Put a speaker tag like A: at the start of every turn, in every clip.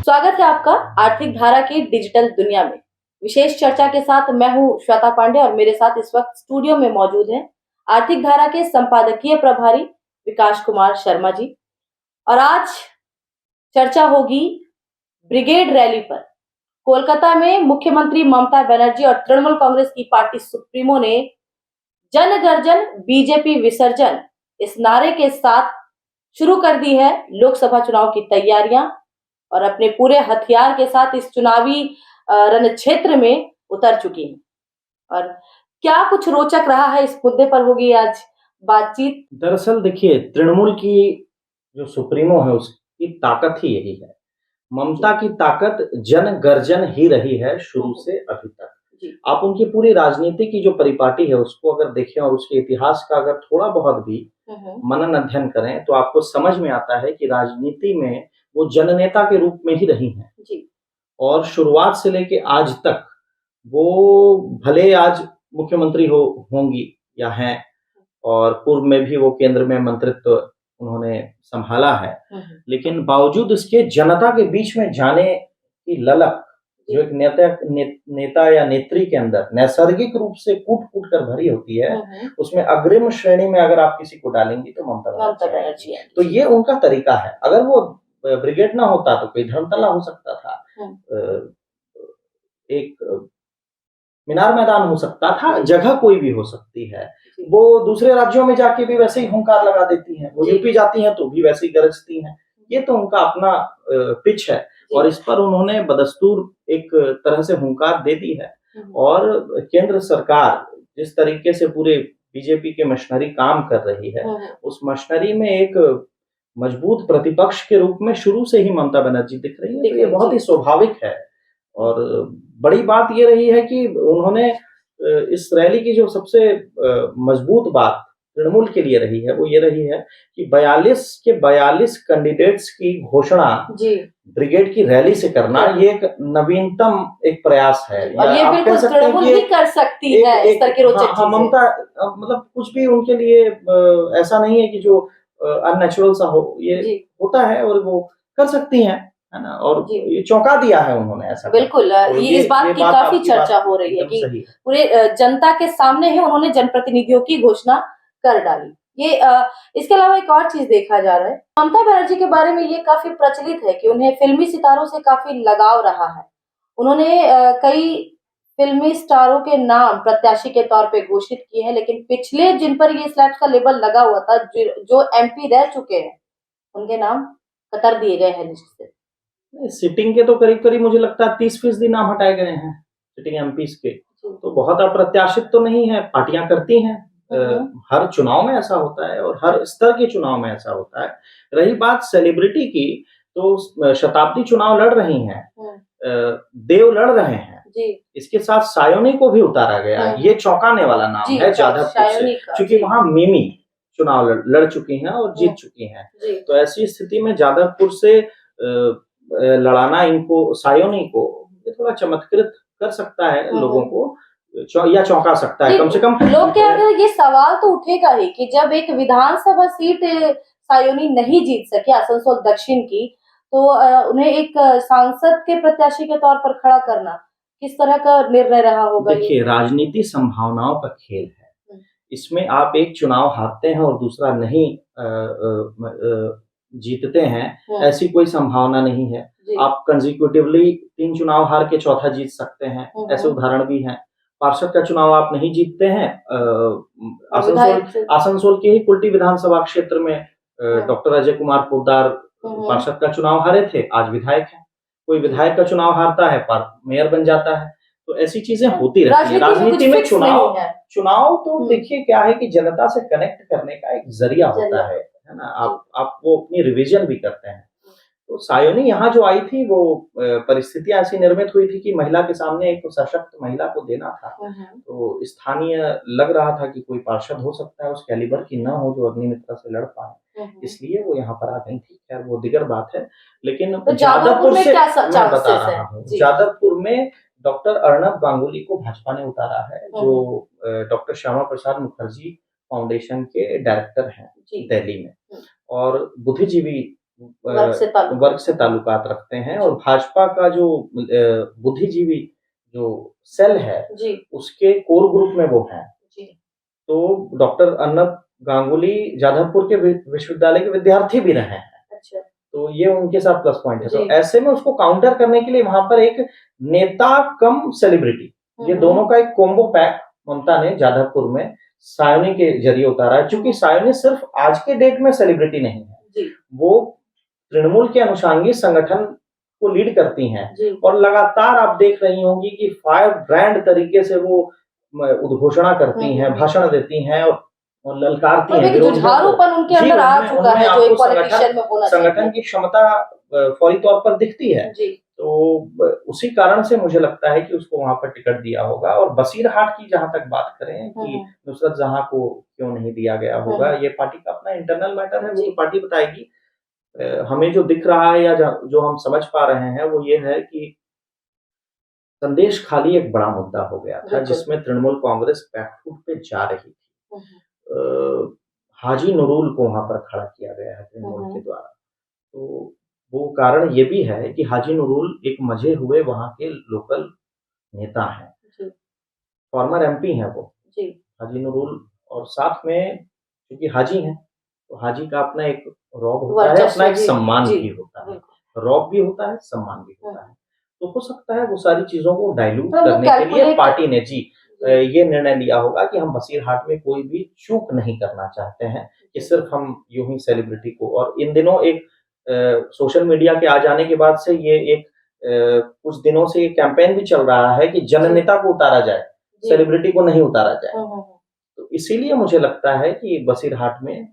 A: स्वागत है आपका आर्थिक धारा की डिजिटल दुनिया में। विशेष चर्चा के साथ मैं हूं श्वेता पांडे और मेरे साथ इस वक्त स्टूडियो में मौजूद हैं आर्थिक धारा के संपादकीय प्रभारी विकास कुमार शर्मा जी। और आज चर्चा होगी ब्रिगेड रैली पर। कोलकाता में मुख्यमंत्री ममता बनर्जी और तृणमूल कांग्रेस की पार्टी सुप्रीमो ने जन गर्जन बीजेपी विसर्जन इस नारे के साथ शुरू कर दी है लोकसभा चुनाव की तैयारियां और अपने पूरे हथियार के साथ इस चुनावी रण क्षेत्र में उतर चुकी हैं। और क्या कुछ रोचक रहा है इस मुद्दे पर होगी आज बातचीत।
B: दरअसल देखिए, तृणमूल की जो सुप्रीमो है उसकी ताकत ही यही है। ममता की ताकत जन गर्जन ही रही है शुरू से अभी तक। आप उनकी पूरी राजनीति की जो परिपाटी है उसको अगर देखें और उसके इतिहास का अगर थोड़ा बहुत भी मनन अध्ययन करें तो आपको समझ में आता है कि राजनीति में वो जननेता के रूप में ही रही हैं जी। और शुरुआत से लेके आज तक वो भले आज मुख्यमंत्री होंगी या हैं, और पूर्व में भी वो केंद्र में मंत्रित्व उन्होंने संभाला है, लेकिन बावजूद इसके जनता के बीच में जाने की ललक जो एक नेता या नेत्री के अंदर नैसर्गिक रूप से कूट कर भरी होती है, उसमें अग्रिम श्रेणी में अगर आप किसी को डालेंगे तो ममता बनर्जी है। तो ये उनका तरीका है। अगर वो ब्रिगेड ना होता तो कोई धर्मतला हो सकता था, एक मीनार मैदान हो सकता था, जगह कोई भी हो सकती है। वो दूसरे राज्यों में जाके भी वैसे ही हुंकार लगा देती हैं, वो यूपी जाती हैं तो भी वैसे ही गरजती हैं। ये तो उनका अपना पिच है और इस पर उन्होंने बदस्तूर एक तरह से हुंकार दे दी है। और केंद्र सरकार जिस तरीके से पूरे बीजेपी के मशीनरी काम कर रही है, उस मशीनरी में एक मजबूत प्रतिपक्ष के रूप में शुरू से ही ममता बनर्जी दिख रही है। तो ये बहुत ही स्वाभाविक है। और बड़ी बात ये रही है कि उन्होंने इस रैली की जो सबसे मजबूत बात तृणमूल के लिए रही है वो ये रही है कि 42 के 42 कैंडिडेट्स की घोषणा ब्रिगेड की रैली से करना, ये एक नवीनतम एक प्रयास है।
A: और ये बिल्कुल तृणमूल ही कर सकती है इस तरह की रोचक चीजें।
B: ममता मतलब कुछ भी उनके लिए ऐसा नहीं है कि जो अननेचुरल सा हो, ये होता है और वो कर सकती हैं, है ना। और ये चौंका दिया है उन्होंने ऐसा।
A: बिल्कुल, ये इस बात की काफी चर्चा हो रही है कि पूरे जनता के सामने ही उन्होंने जनप्रतिनिधियों की घोषणा कर डाली। ये इसके अलावा एक और चीज देखा जा रहा है, ममता बनर्जी के बारे में ये काफी प्रचलित है कि उन्हें फिल्मी सितारों से काफी लगाव रहा है। उन्होंने कई फिल्मी स्टारों के नाम प्रत्याशी के तौर पे घोषित किए हैं, लेकिन पिछले जिन पर ये स्लैब्स का लेबल लगा हुआ था, जो एमपी रह चुके हैं, उनके नाम कतर दिए गए हैं लिस्ट से।
B: सिटिंग के तो करीब करीब मुझे लगता है 30% नाम हटाए गए हैं सिटिंग एमपीज के। तो बहुत अप्रत्याशित तो नहीं है, पार्टियां करती हैं, हर चुनाव में ऐसा होता है और हर स्तर के चुनाव में ऐसा होता है। रही बात सेलिब्रिटी की, तो शताब्दी चुनाव लड़ रही हैं, देव लड़ रहे हैं जी। इसके साथ सायोनी को भी उतारा गया। ये चौंकाने वाला नाम है जाधवपुर से, क्योंकि वहां मिमी चुनाव लड़ चुकी हैं और जीत चुकी हैं। तो ऐसी स्थिति में जाधवपुर से लड़ाना इनको, सायोनी को, ये थोड़ा चमत्कृत कर सकता है लोगों को, या चौंका सकता है। कम से कम
A: लोग के अगर ये सवाल तो उठेगा ही कि जब एक विधानसभा सीट सायोनी नहीं जीत सके आसनसोल दक्षिण की, तो उन्हें एक सांसद के प्रत्याशी के तौर पर खड़ा करना किस तरह का निर्णय रहा होगा।
B: देखिए, राजनीति संभावनाओं का खेल है। इसमें आप एक चुनाव हारते हैं और दूसरा नहीं जीतते हैं, ऐसी कोई संभावना नहीं है। आप कंसेक्यूटिवली 3 चुनाव हार के चौथा जीत सकते हैं, ऐसे उदाहरण भी हैं। पार्षद का चुनाव आप नहीं जीतते हैं, आसनसोल के ही कुल्टी विधानसभा क्षेत्र में डॉक्टर अजय कुमार पोद्दार पार्षद का चुनाव हारे थे, आज विधायक हैं। कोई विधायक का चुनाव हारता है, मेयर बन जाता है। तो ऐसी चीजें होती रहती है राजनीति में। चुनाव तो देखिए क्या है कि जनता से कनेक्ट करने का एक जरिया होता है ना। आप वो अपनी रिवीजन भी करते हैं। तो सायोनी यहाँ जो आई थी, वो परिस्थितियां ऐसी निर्मित हुई थी कि महिला के सामने एक सशक्त महिला को देना था। तो स्थानीय लग रहा था कि कोई पार्षद हो सकता है उस कैलिबर की ना हो जो अग्निमित्रा से लड़ पाए, इसलिए वो यहाँ पर आ गई थी। खैर वो दिगर बात है। लेकिन
A: तो जादवपुर से मैं
B: बता रहा हूँ, जादवपुर में डॉक्टर अर्नब गांगुली को भाजपा ने उतारा है, जो डॉक्टर श्यामा प्रसाद मुखर्जी फाउंडेशन के डायरेक्टर हैं दिल्ली में, और बुद्धिजीवी वर्ग से ताल्लुकात रखते हैं और भाजपा का जो बुद्धिजीवी जो सेल है
A: जी
B: उसके कोर ग्रुप में वो हैं।
A: जी
B: तो डॉक्टर अन्नत गांगुली जाधवपुर के विश्वविद्यालय के विद्यार्थी भी रहे हैं।
A: अच्छा
B: तो ये उनके साथ प्लस पॉइंट है। तो
A: जी
B: ऐसे में उसको काउंटर करने के लिए वहां पर एक नेता कम सेलिब्रिटी, ये दोनों का एक कॉम्बो पैक ममता ने जाधवपुर में सायोनी के जरिए उतारा है। क्योंकि सायोनी सिर्फ आज के डेट में सेलिब्रिटी नहीं है,
A: जी
B: वो तृणमूल के अनुषंगी संगठन को लीड करती हैं
A: जी
B: और लगातार आप देख रही होंगी कि फायर ब्रांड तरीके से वो उद्घोषणा करती हैं, भाषण देती हैं और ललकारती हैं विरोधियों को।
A: जुझारूपन उनके
B: जी,
A: अंदर आ
B: उनमें
A: चुका है, जो
B: आपको
A: एक पॉलिटिशियन में होना
B: संगठन
A: चाहिए।
B: की क्षमता फौरी तौर पर दिखती है।
A: जी
B: तो उसी कारण से मुझे लगता है कि उसको वहां पर टिकट दिया होगा। और बसीरहाट की जहां तक बात करें कि नुसरत जहां को क्यों नहीं दिया गया होगा, ये पार्टी का अपना इंटरनल मैटर है, वो तो पार्टी बताएगी। हमें जो दिख रहा है या जो हम समझ पा रहे हैं वो ये है कि संदेश खाली एक बड़ा मुद्दा हो गया था, जिसमें तृणमूल कांग्रेस बैकफुट पे जा रही थी। हाजी नूरुल को वहां पर खड़ा किया गया है तृणमूल के द्वारा। तो वो कारण ये भी है कि हाजी नूरुल एक मजे हुए वहां के लोकल नेता हैं, फॉर्मर एमपी हैं वो हाजी नूरुल। और साथ में क्योंकि हाजी हैं तो हाजी का अपना एक रौब होता है, अपना एक सम्मान भी होता है। रौब भी होता है, सम्मान भी होता है। तो हो सकता है वो सारी चीजों को डाइल्यूट करने के लिए पार्टी ने ये निर्णय लिया होगा कि हम बसीरहाट में कोई भी चूक नहीं करना चाहते हैं कि सिर्फ हम यूं ही सेलिब्रिटी को। और इन दिनों एक सोशल मीडिया के आ जाने के बाद से ये एक कुछ दिनों से ये कैंपेन भी चल रहा है कि जननेता को उतारा जाए, सेलिब्रिटी को नहीं उतारा जाए। तो इसीलिए मुझे लगता है कि बसीरहाट में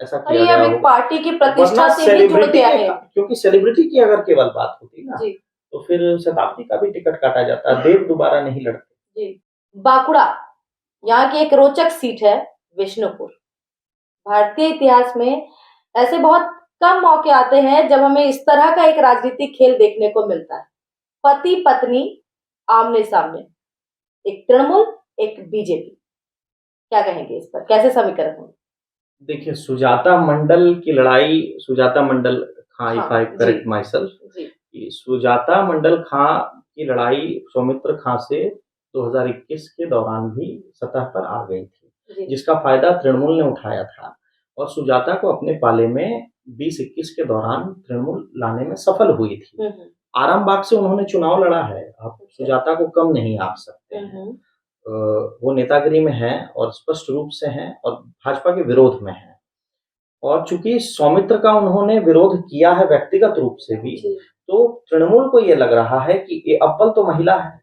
B: ऐसा किया गया होगा।
A: पार्टी की प्रतिष्ठा से भी जुड़ गया है।
B: क्योंकि सेलिब्रिटी की अगर केवल बात होती ना तो फिर शताब्दी का भी टिकट काटा जाता, देव दोबारा नहीं लड़ते।
A: बांकुड़ा यहाँ की एक रोचक सीट है, विष्णुपुर। भारतीय इतिहास में ऐसे बहुत कम मौके आते हैं जब हमें इस तरह का एक राजनीतिक खेल देखने को मिलता है। पति पत्नी आमने सामने, एक तृणमूल एक बीजेपी। क्या कहेंगे इस पर, कैसे समीकरण होंगे?
B: देखिए, सुजाता मंडल की लड़ाई, Sujata Mondal Khan, if I correct myself, Sujata Mondal Khan की लड़ाई सौमित्र खां से 2021 के दौरान भी सतह पर आ गई थी, जिसका फायदा तृणमूल ने उठाया था और सुजाता को अपने पाले में 2021 के दौरान तृणमूल लाने में सफल हुई थी। आरामबाग से उन्होंने चुनाव लड़ा है, आप सुजाता को कम नहीं आंक सकते हैं। वो नेतागिरी में हैं और स्पष्ट रूप से हैं और भाजपा के विरोध में हैं। और चूंकि सौमित्र का उन्होंने विरोध किया है व्यक्तिगत रूप से भी, तो तृणमूल को ये लग रहा है कि ये अव्वल तो महिला है,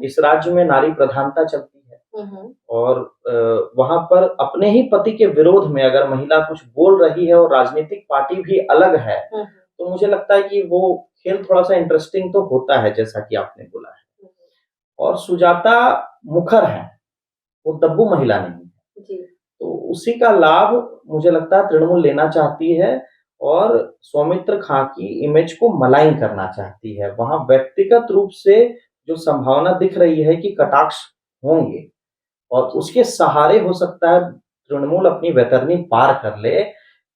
B: इस राज्य में नारी प्रधानता चलती है और वहां पर अपने ही पति के विरोध में अगर महिला कुछ बोल रही है और राजनीतिक पार्टी भी अलग है, तो मुझे लगता है कि वो खेल थोड़ा सा इंटरेस्टिंग तो होता है, जैसा कि आपने बोला है। और सुजाता मुखर है, वो दब्बू महिला नहीं है, तो उसी का लाभ मुझे लगता है तृणमूल लेना चाहती है और सौमित्र खां की इमेज को मलाइन करना चाहती है। वहां व्यक्तिगत रूप से जो संभावना दिख रही है कि कटाक्ष होंगे और उसके सहारे हो सकता है तृणमूल अपनी वैतरणी पार कर ले।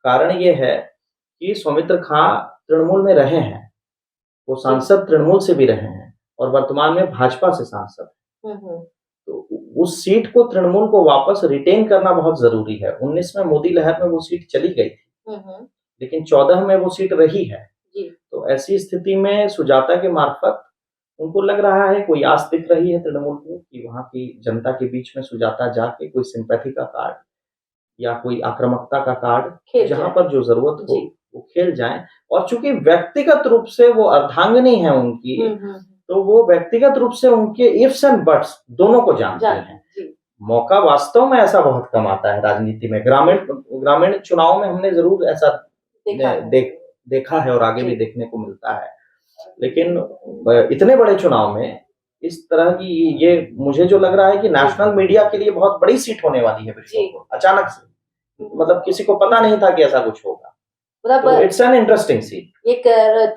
B: कारण ये है कि सौमित्र खां तृणमूल में रहे हैं, वो सांसद तृणमूल से भी रहे हैं और वर्तमान में भाजपा से सांसद। तो उस सीट को तृणमूल को वापस रिटेन करना बहुत जरूरी है। 19 में मोदी लहर में वो सीट चली गई थी, लेकिन 14 में वो सीट रही है। तो ऐसी स्थिति में सुजाता के मार्फत उनको लग रहा है, कोई आस दिख रही है तृणमूल को कि वहां की जनता के बीच में सुजाता जाके कोई सिंपैथी का कार्ड या कोई आक्रामकता का कार्ड जहां पर जो जरूरत हो वो खेल जाए। और चूंकि व्यक्तिगत रूप से वो अर्धांगिनी है उनकी, तो वो व्यक्तिगत रूप से उनके इफ्स एंड बट्स दोनों को जानते हैं। मौका वास्तव में ऐसा बहुत कम आता है राजनीति में। ग्रामीण चुनाव में हमने जरूर ऐसा देखा है और आगे भी देखने को मिलता है, लेकिन इतने बड़े चुनाव में इस तरह की ये मुझे जो लग रहा है कि नेशनल मीडिया के लिए बहुत बड़ी सीट होने वाली है विष्णुपुर, अचानक से। मतलब किसी को पता नहीं था कि ऐसा कुछ होगा। मतलब इट्स एन इंटरेस्टिंग सीट।
A: एक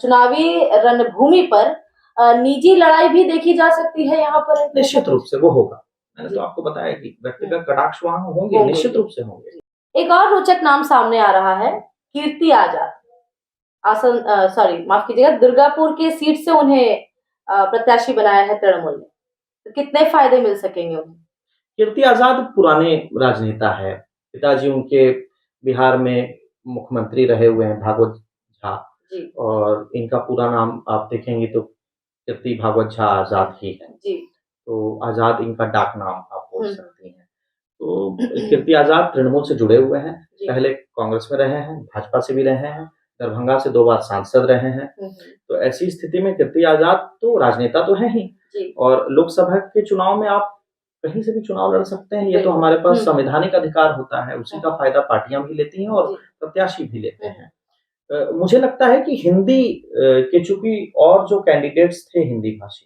A: चुनावी रणभूमि पर निजी लड़ाई भी देखी जा सकती है यहाँ पर।
B: निश्चित रूप से वो होगा, मैंने तो आपको बताया कि व्यक्तिगत कटाक्ष वहां होंगे, निश्चित रूप से होंगे।
A: एक और रोचक नाम सामने आ रहा है, कीर्ति आजाद। माफ कीजिएगा, दुर्गापुर की सीट से उन्हें प्रत्याशी बनाया है तृणमूल ने, तो कितने फायदे मिल सकेंगे उन्हें?
B: कीर्ति आजाद पुराने राजनेता है। पिताजी उनके बिहार में मुख्यमंत्री रहे हुए हैं, भागवत झा।
A: जी
B: और इनका पूरा नाम आप देखेंगे तो कीर्ति भागवत झा आजाद ही है।
A: जी।
B: तो आजाद इनका डाक नाम आप बोल
A: हम्म।
B: सकती हैं। तो कीर्ति आजाद तृणमूल से जुड़े हुए हैं।
A: जी।
B: पहले कांग्रेस में रहे हैं, भाजपा से भी रहे हैं, दरभंगा से 2 बार सांसद रहे हैं। तो ऐसी स्थिति में कीर्ति आजाद तो राजनेता तो है ही,
A: जी
B: और लोकसभा के चुनाव में आप कहीं से भी चुनाव लड़ सकते हैं। ये तो
A: बिल्कुल।
B: हमारे पास संवैधानिक अधिकार होता है, उसी का फायदा पार्टियां भी लेती हैं और
A: जी।
B: प्रत्याशी भी लेते हैं। मुझे लगता है कि हिंदी के चूंकि और जो कैंडिडेट्स थे हिंदी भाषी,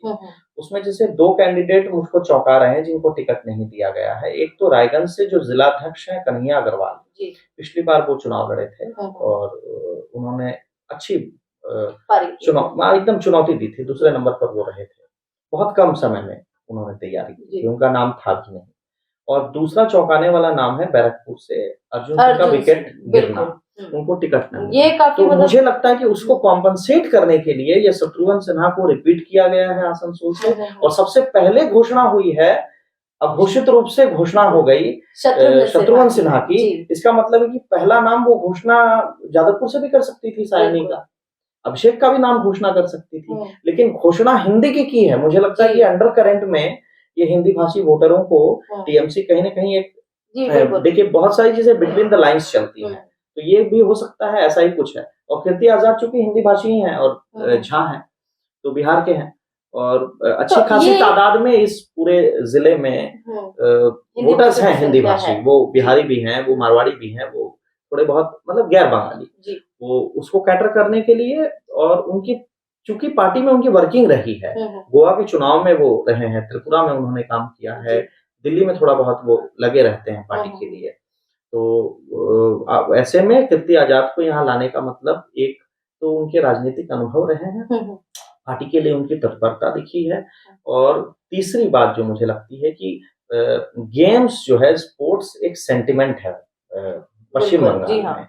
B: उसमें जैसे 2 कैंडिडेट मुझको चौंका रहे हैं जिनको टिकट नहीं दिया गया है। एक तो रायगंज से जो जिलाध्यक्ष हैं कन्हैया अग्रवाल,
A: जी।
B: पिछली बार वो चुनाव लड़े थे और उन्होंने अच्छी एकदम चुनौती दी थी, दूसरे नंबर पर वो रहे थे। बहुत कम समय में उन्होंने तैयारी की थी, उनका नाम था भी नहीं। और दूसरा चौंकाने वाला नाम है बैरकपुर से अर्जुन सिंह का विकेट गिरना, उनको टिकट नहीं।
A: ये काफी
B: तो मुझे लगता है कि उसको कॉम्पनसेट करने के लिए ये शत्रुघ्न सिन्हा को रिपीट किया गया है आसनसोल से। और सबसे पहले घोषणा हुई है, अब घोषित रूप से घोषणा हो गई शत्रुघ्न सिन्हा की। इसका मतलब है कि पहला नाम वो घोषणा जादवपुर से भी कर सकती थी, सायनी का, अभिषेक का भी नाम घोषणा कर सकती थी, लेकिन घोषणा हिंदी की है। मुझे लगता है कि अंडर करंट में ये हिंदी भाषी वोटरों को टीएमसी कहीं ना कहीं एक, देखिए बहुत सारी चीजें बिटवीन द लाइंस चलती हैं, तो ये भी हो सकता है ऐसा ही कुछ है। और कीर्ति आजाद चूंकि हिंदी भाषी हैं और झा हैं, तो बिहार के हैं और अच्छी खासी तादाद में इस पूरे जिले में वोटर्स हैं हिंदी भाषी। वो बिहारी भी हैं, वो मारवाड़ी भी हैं, वो थोड़े बहुत मतलब गैर बंगाली, वो उसको कैटर करने के लिए। और उनकी चूंकि पार्टी में उनकी वर्किंग रही है, गोवा के चुनाव में वो रहे हैं, त्रिपुरा में उन्होंने काम किया है, दिल्ली में थोड़ा बहुत वो लगे रहते हैं पार्टी के लिए। तो ऐसे में कीर्ति आजाद को यहाँ लाने का मतलब, एक तो उनके राजनीतिक अनुभव रहे हैं, पार्टी के लिए उनकी तत्परता दिखी है, और तीसरी बात जो मुझे लगती है कि गेम्स जो है, स्पोर्ट्स एक सेंटिमेंट है पश्चिम बंगाल में।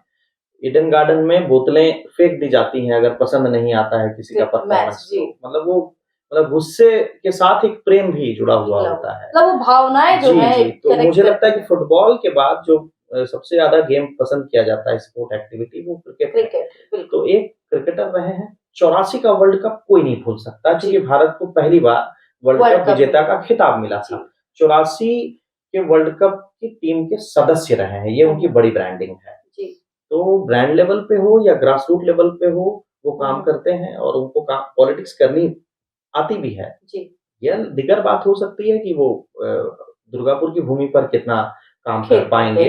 B: ईडन गार्डन में बोतलें फेंक दी जाती हैं अगर पसंद नहीं आता है किसी का परफॉर्मेंस, तो मतलब वो गुस्से के साथ एक प्रेम भी जुड़ा हुआ होता है,
A: मतलब वो भावनाएं जो है।
B: तो मुझे लगता है कि फुटबॉल के बाद जो सबसे ज्यादा गेम पसंद किया जाता है स्पोर्ट एक्टिविटी, वो क्रिकेट। तो एक क्रिकेटर रहे हैं, 84 का वर्ल्ड कप कोई नहीं भूल सकता, क्योंकि भारत को पहली बार वर्ल्ड कप विजेता का खिताब मिला था। 84 के वर्ल्ड कप की टीम के सदस्य रहे हैं, ये उनकी बड़ी ब्रांडिंग है। तो ब्रांड लेवल पे हो या ग्रास रूट लेवल पे हो, वो काम करते हैं और उनको पॉलिटिक्स करनी आती भी है। यह दिगर बात हो सकती है कि वो दुर्गापुर की भूमि पर कितना काम कर पाएंगे,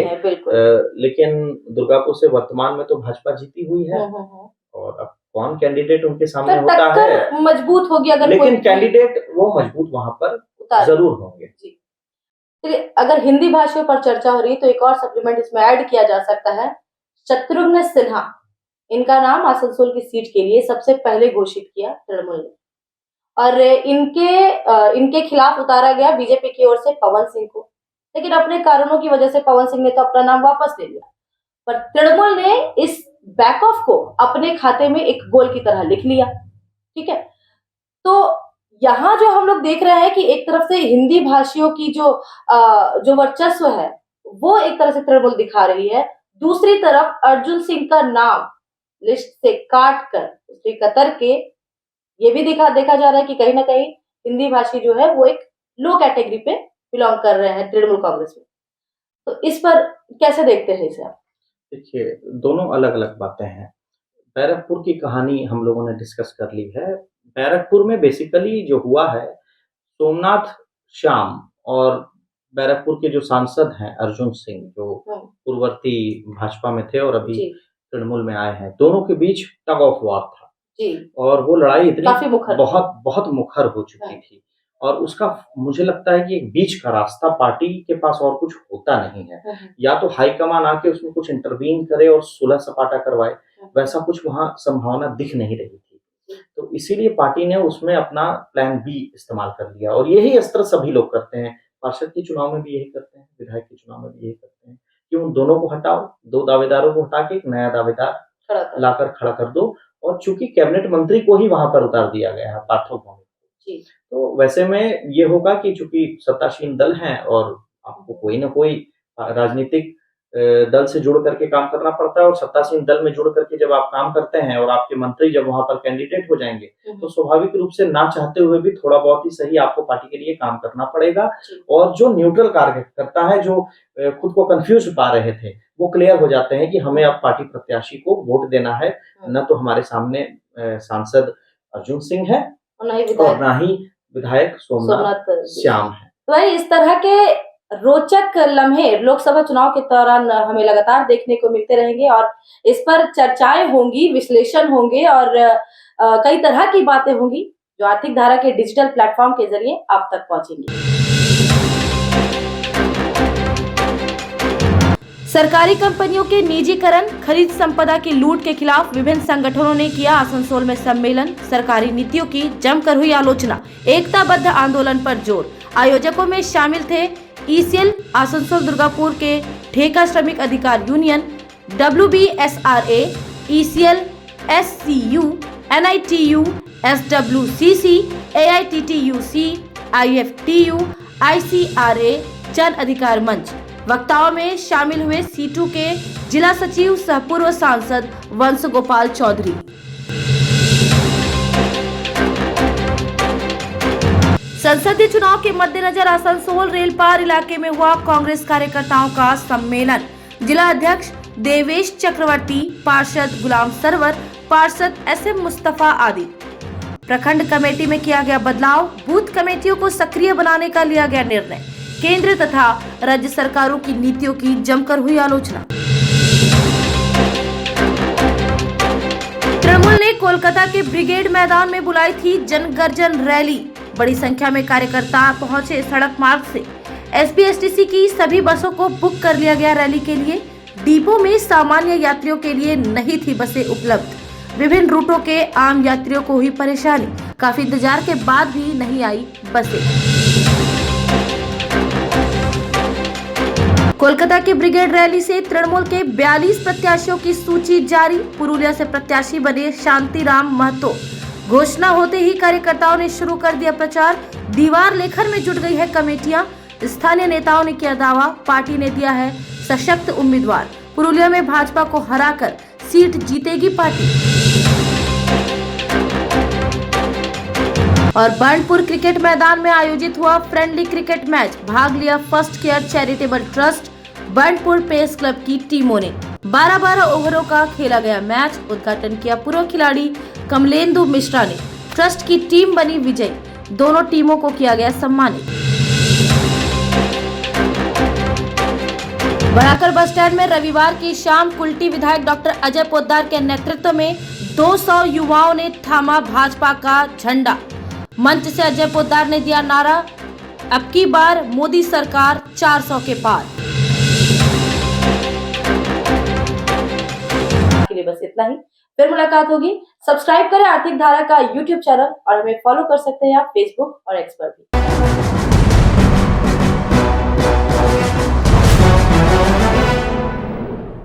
B: लेकिन दुर्गापुर से वर्तमान में तो भाजपा जीती हुई है, और अब कौन कैंडिडेट उनके सामने होता है
A: मजबूत होगी, अगर
B: लेकिन कैंडिडेट वो मजबूत वहां पर जरूर होंगे।
A: चलिए, अगर हिंदी भाषियों पर चर्चा हो रही है तो एक और सप्लीमेंट इसमें ऐड किया जा सकता है, शत्रुघ्न सिन्हा, इनका नाम आसनसोल की सीट के लिए सबसे पहले घोषित किया तृणमूल ने, और इनके खिलाफ उतारा गया बीजेपी की ओर से पवन सिंह को, लेकिन अपने कारणों की वजह से पवन सिंह ने तो अपना नाम वापस ले लिया, पर तृणमूल ने इस बैक ऑफ को अपने खाते में एक गोल की तरह लिख लिया। ठीक है, तो यहाँ जो हम लोग देख रहे हैं कि एक तरफ से हिंदी भाषियों की जो वर्चस्व है वो एक तरह से तृणमूल दिखा रही है, दूसरी तरफ अर्जुन सिंह का नाम लिस्ट से काट कर उसके कतर के ये भी देखा जा रहा है कि कहीं ना कहीं हिंदी भाषी जो है वो एक लो कैटेगरी पे बिलोंग कर रहे हैं तृणमूल कांग्रेस में। तो इस पर कैसे देखते हैं इसे आप?
B: देखिए, दोनों अलग अलग बातें हैं। बैरकपुर की कहानी हम लोगों ने डिस्कस कर ली है। बैरकपुर में बेसिकली जो हुआ है, सोमनाथ श्याम और बैरकपुर के जो सांसद हैं अर्जुन सिंह, जो पूर्ववर्ती भाजपा में थे और अभी तृणमूल में आए हैं, दोनों के बीच टग ऑफ वॉर था और वो लड़ाई इतनी बहुत मुखर हो चुकी थी, और उसका मुझे लगता है कि एक बीच का रास्ता पार्टी के पास और कुछ होता नहीं है। या तो हाईकमान आके उसमें कुछ इंटरवीन करे और सुलह सपाटा करवाए, वैसा कुछ वहां संभावना दिख नहीं रही थी। तो इसीलिए पार्टी ने उसमें अपना प्लान बी इस्तेमाल कर लिया, और यही अस्त्र सभी लोग करते हैं। पार्षद के चुनाव में भी यही करते हैं, विधायक के चुनाव में भी यही करते हैं कि उन दोनों को हटाओ, 2 दावेदारों को हटा के एक नया दावेदार लाकर खड़ा कर दो, और चूंकि कैबिनेट मंत्री को ही वहां पर उतार दिया गया है, पार्थो भौमिक। तो वैसे में ये होगा कि चूंकि सत्तासीन दल है और आपको कोई ना कोई राजनीतिक दल से जुड़ करके काम करना पड़ता है, और सत्तासीन दल में जुड़ करके जब आप काम करते हैं और आपके मंत्री जब वहां पर कैंडिडेट हो जाएंगे, तो स्वाभाविक रूप से ना चाहते हुए भी थोड़ा बहुत ही सही आपको पार्टी के लिए काम करना पड़ेगा। और जो न्यूट्रल कार्यकर्ता है, जो खुद को कंफ्यूज पा रहे थे, वो क्लियर हो जाते हैं कि हमें अब पार्टी प्रत्याशी को वोट देना है, न तो हमारे सामने सांसद अर्जुन सिंह है और ना ही विधायक सोमनाथ श्याम है।
A: तो इस तरह के रोचक लम्हे लोकसभा चुनाव के दौरान हमें लगातार देखने को मिलते रहेंगे और इस पर चर्चाएं होंगी, विश्लेषण होंगे और कई तरह की बातें होंगी जो आर्थिक धारा के डिजिटल प्लेटफॉर्म के जरिए आप तक पहुंचेंगी। सरकारी कंपनियों के निजीकरण, खरीद संपदा की लूट के खिलाफ विभिन्न संगठनों ने किया आसनसोल में सम्मेलन। सरकारी नीतियों की जमकर हुई आलोचना, एकताबद्ध आंदोलन पर जोर। आयोजकों में शामिल थे ईसीएल, आसनसोल दुर्गापुर के ठेका श्रमिक अधिकार union, WBSRA, ECL, SCU, NITU, SWCC, AITTUC, IFTU, ICRA, जन अधिकार मंच। वक्ताओं में शामिल हुए C2 के जिला सचिव सह पूर्व सांसद वंश गोपाल चौधरी। संसदीय चुनाव के मद्देनजर आसनसोल रेलपार इलाके में हुआ कांग्रेस कार्यकर्ताओं का सम्मेलन। जिला अध्यक्ष देवेश चक्रवर्ती, पार्षद गुलाम सरवर, पार्षद SM मुस्तफा आदि। प्रखंड कमेटी में किया गया बदलाव, बूथ कमेटियों को सक्रिय बनाने का लिया गया निर्णय। केंद्र तथा राज्य सरकारों की नीतियों की जमकर हुई आलोचना। तृणमूल ने कोलकाता के ब्रिगेड मैदान में बुलाई थी जनगर्जन रैली। बड़ी संख्या में कार्यकर्ता पहुंचे सड़क मार्ग से। SPSTC की सभी बसों को बुक कर लिया गया रैली के लिए। डिपो में सामान्य यात्रियों के लिए नहीं थी बसें उपलब्ध। विभिन्न रूटों के आम यात्रियों को हुई परेशानी। काफी इंतजार के बाद भी नहीं आई बसें। कोलकाता की ब्रिगेड रैली से तृणमूल के 42 प्रत्याशियों की सूची जारी। पुरुलिया से प्रत्याशी बने शांतिराम महतो। घोषणा होते ही कार्यकर्ताओं ने शुरू कर दिया प्रचार। दीवार लेखन में जुट गई है कमेटियां। स्थानीय नेताओं ने किया दावा, पार्टी ने दिया है सशक्त उम्मीदवार। पुरुलिया में भाजपा को हराकर सीट जीतेगी पार्टी। और बर्नपुर क्रिकेट मैदान में आयोजित हुआ फ्रेंडली क्रिकेट मैच। भाग लिया first care charitable trust, Burnpur pace club की टीमों ने। 12-12 ओवरों का खेला गया मैच। उद्घाटन किया पूर्व खिलाड़ी कमलेंदु मिश्रा ने। ट्रस्ट की टीम बनी विजयी। दोनों टीमों को किया गया सम्मानित। बड़ाकर बस स्टैंड में रविवार की शाम कुल्टी विधायक डॉक्टर अजय पोद्दार के नेतृत्व में 200 युवाओं ने थामा भाजपा का झंडा। मंच से अजय पोद्दार ने दिया नारा, अब की बार मोदी सरकार 400 के पार। के लिए बस इतना ही, फिर मुलाकात होगी। सब्सक्राइब करें आर्थिक धारा का YouTube चैनल और हमें फॉलो कर सकते हैं आप Facebook और X पर भी।